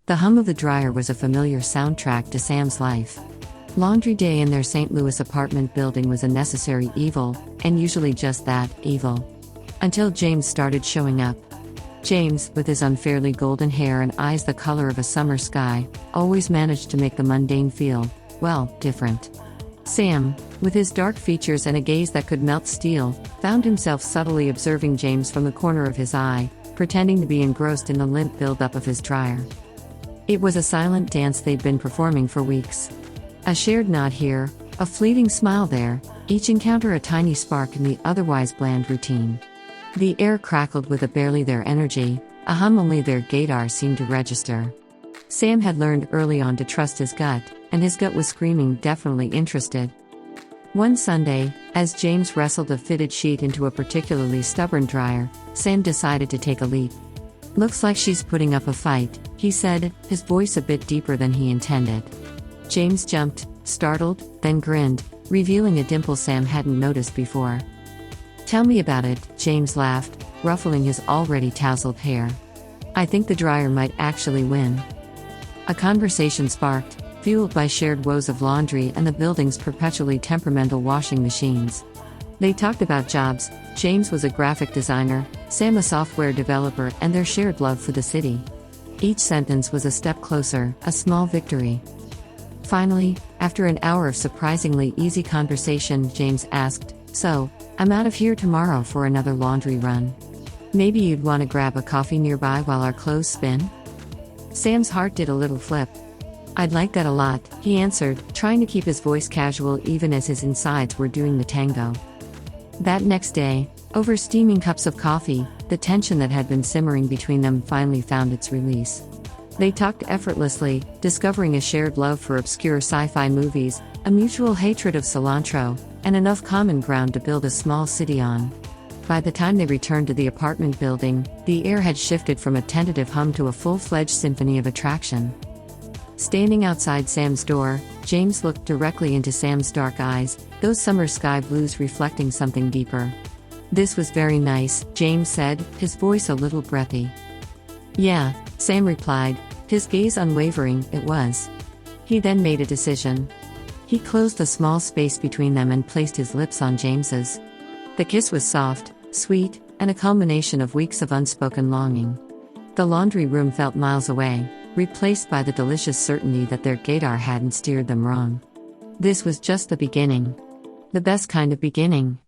The hum of the dryer was a familiar soundtrack to Sam's life. Laundry day in their St. Louis apartment building was a necessary evil, and usually just that, evil. Until James started showing up. James, with his unfairly golden hair and eyes the color of a summer sky, always managed to make the mundane feel, well, different. Sam, with his dark features and a gaze that could melt steel, found himself subtly observing James from the corner of his eye, pretending to be engrossed in the lint buildup of his dryer. It was a silent dance they'd been performing for weeks. A shared nod here, a fleeting smile there, each encounter a tiny spark in the otherwise bland routine. The air crackled with a barely there energy, a hum only their Gaydar seemed to register. Sam had learned early on to trust his gut, and his gut was screaming definitely interested. One Sunday, as James wrestled a fitted sheet into a particularly stubborn dryer, Sam decided to take a leap. "Looks like she's putting up a fight," he said, his voice a bit deeper than he intended. James jumped, startled, then grinned, revealing a dimple Sam hadn't noticed before. "Tell me about it," James laughed, ruffling his already tousled hair. "I think the dryer might actually win." A conversation sparked, fueled by shared woes of laundry and the building's perpetually temperamental washing machines. They talked about jobs. James was a graphic designer, Sam a software developer, and their shared love for the city. Each sentence was a step closer, a small victory. Finally, after an hour of surprisingly easy conversation, James asked, "So, I'm out of here tomorrow for another laundry run. Maybe you'd want to grab a coffee nearby while our clothes spin?" Sam's heart did a little flip. "I'd like that a lot," he answered, trying to keep his voice casual even as his insides were doing the tango. That next day, over steaming cups of coffee, the tension that had been simmering between them finally found its release. They talked effortlessly, discovering a shared love for obscure sci-fi movies, a mutual hatred of cilantro, and enough common ground to build a small city on. By the time they returned to the apartment building, the air had shifted from a tentative hum to a full-fledged symphony of attraction. Standing outside Sam's door, James looked directly into Sam's dark eyes, those summer sky blues reflecting something deeper. "This was very nice," James said, his voice a little breathy. "Yeah," Sam replied, his gaze unwavering. "It was." He then made a decision. He closed the small space between them and placed his lips on James's. The kiss was soft, sweet, and a culmination of weeks of unspoken longing. The laundry room felt miles away, replaced by the delicious certainty that their Gaydar hadn't steered them wrong. This was just the beginning. The best kind of beginning.